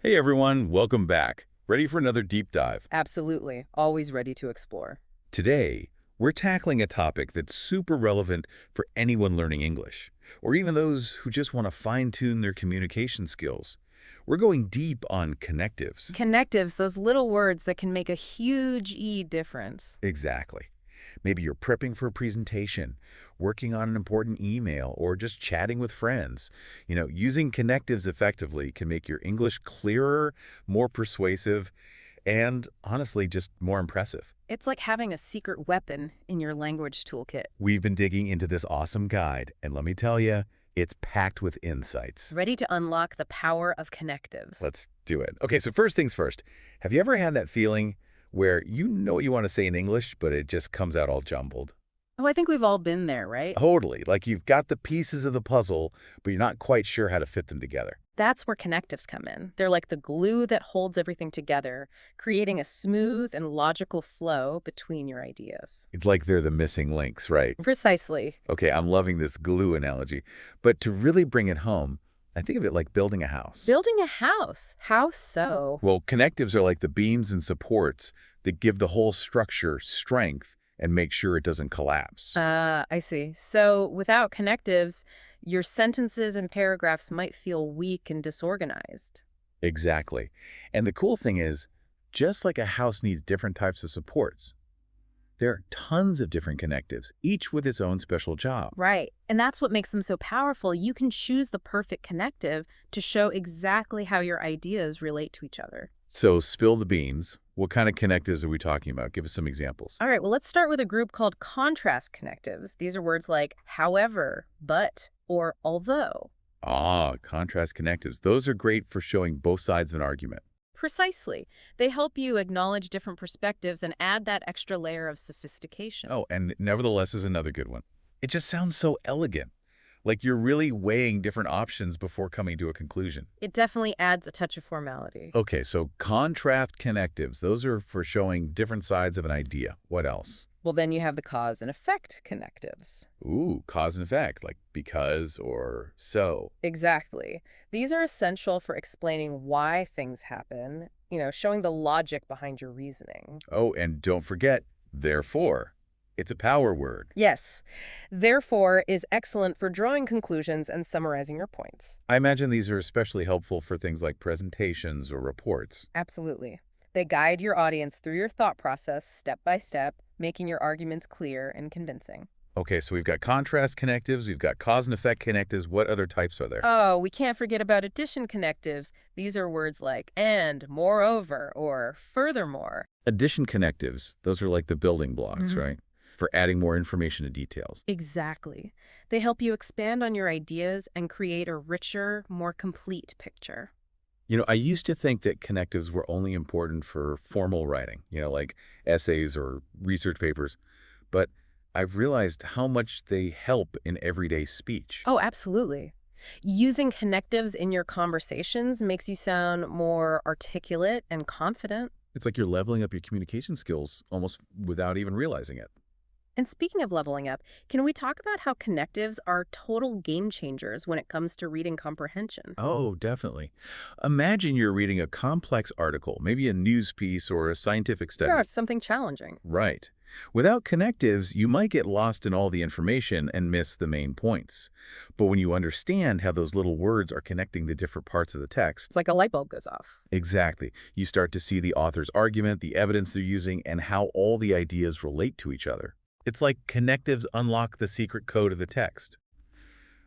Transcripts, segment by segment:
Hey everyone, welcome back. Ready for another deep dive? Absolutely. Always ready to explore. Today, we're tackling a topic that's super relevant for anyone learning English, or even those who just want to fine-tune their communication skills. We're going deep on connectives. Connectives, those little words that can make a huge difference. Exactly. Maybe you're prepping for a presentation, working on an important email, or just chatting with friends. Using connectives effectively can make your English clearer, more persuasive, and honestly, just more impressive. It's like having a secret weapon in your language toolkit. We've been digging into this awesome guide, and let me tell you, it's packed with insights. Ready to unlock the power of connectives. Let's do it. Okay, so first things first. Have you ever had that feeling where you know what you want to say in English, but it just comes out all jumbled? Oh, I think we've all been there, right? Totally. Like you've got the pieces of the puzzle, but you're not quite sure how to fit them together. That's where connectives come in. They're like the glue that holds everything together, creating a smooth and logical flow between your ideas. It's like they're the missing links, right? Precisely. Okay, I'm loving this glue analogy. But to really bring it home, I think of it like building a house. Building a house. How so? Well, connectives are like the beams and supports that give the whole structure strength and make sure it doesn't collapse. I see. So without connectives, your sentences and paragraphs might feel weak and disorganized. Exactly. And the cool thing is, just like a house needs different types of supports, there are tons of different connectives, each with its own special job. Right. And that's what makes them so powerful. You can choose the perfect connective to show exactly how your ideas relate to each other. So spill the beans. What kind of connectives are we talking about? Give us some examples. All right, well, let's start with a group called contrast connectives. These are words like however, but, or although. Ah, contrast connectives. Those are great for showing both sides of an argument. Precisely. They help you acknowledge different perspectives and add that extra layer of sophistication. Oh, and nevertheless is another good one. It just sounds so elegant, like you're really weighing different options before coming to a conclusion. It definitely adds a touch of formality. Okay, so contrast connectives. Those are for showing different sides of an idea. What else? Well, then you have the cause and effect connectives. Ooh, cause and effect, like because or so. Exactly. These are essential for explaining why things happen, showing the logic behind your reasoning. Oh, and don't forget, therefore. It's a power word. Yes. Therefore is excellent for drawing conclusions and summarizing your points. I imagine these are especially helpful for things like presentations or reports. Absolutely. They guide your audience through your thought process step by step, making your arguments clear and convincing. Okay, so we've got contrast connectives, we've got cause and effect connectives. What other types are there? Oh, we can't forget about addition connectives. These are words like and, moreover, or furthermore. Addition connectives, those are like the building blocks, Mhm. right? For adding more information and details. Exactly. They help you expand on your ideas and create a richer, more complete picture. I used to think that connectives were only important for formal writing, like essays or research papers, but I've realized how much they help in everyday speech. Oh, absolutely. Using connectives in your conversations makes you sound more articulate and confident. It's like you're leveling up your communication skills almost without even realizing it. And speaking of leveling up, can we talk about how connectives are total game changers when it comes to reading comprehension? Oh, definitely. Imagine you're reading a complex article, maybe a news piece or a scientific Yeah, study. something challenging. Right. Without connectives, you might get lost in all the information and miss the main points. But when you understand how those little words are connecting the different parts of the text, It's like a light bulb goes off. exactly, you start to see the author's argument, the evidence they're using, and how all the ideas relate to each other. It's like connectives unlock the secret code of the text.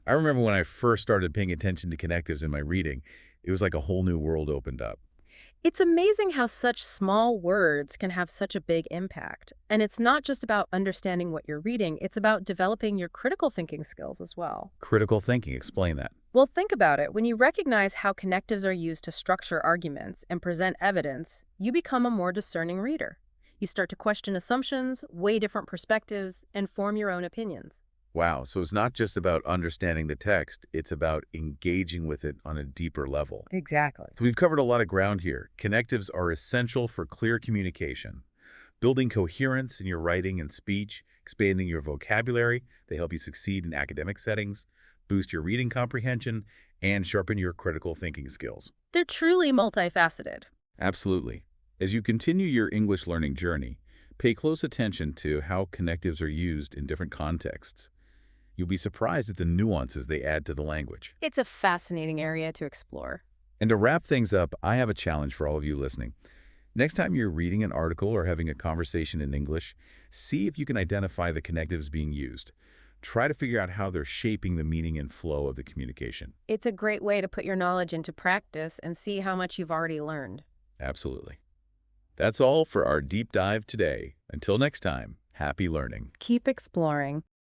I remember when I first started paying attention to connectives in my reading, it was like a whole new world opened up. It's amazing how such small words can have such a big impact. And it's not just about understanding what you're reading, it's about developing your critical thinking skills as well. Critical thinking, explain that. Well, think about it. When you recognize how connectives are used to structure arguments and present evidence, you become a more discerning reader. You start to question assumptions, weigh different perspectives, and form your own opinions. Wow, so it's not just about understanding the text, it's about engaging with it on a deeper level. Exactly. So we've covered a lot of ground here. Connectives are essential for clear communication. Building coherence in your writing and speech, expanding your vocabulary, they help you succeed in academic settings, boost your reading comprehension, and sharpen your critical thinking skills. They're truly multifaceted. Absolutely. As you continue your English learning journey, pay close attention to how connectives are used in different contexts. You'll be surprised at the nuances they add to the language. It's a fascinating area to explore. And to wrap things up, I have a challenge for all of you listening. Next time you're reading an article or having a conversation in English, see if you can identify the connectives being used. Try to figure out how they're shaping the meaning and flow of the communication. It's a great way to put your knowledge into practice and see how much you've already learned. Absolutely. That's all for our deep dive today. Until next time, happy learning. Keep exploring.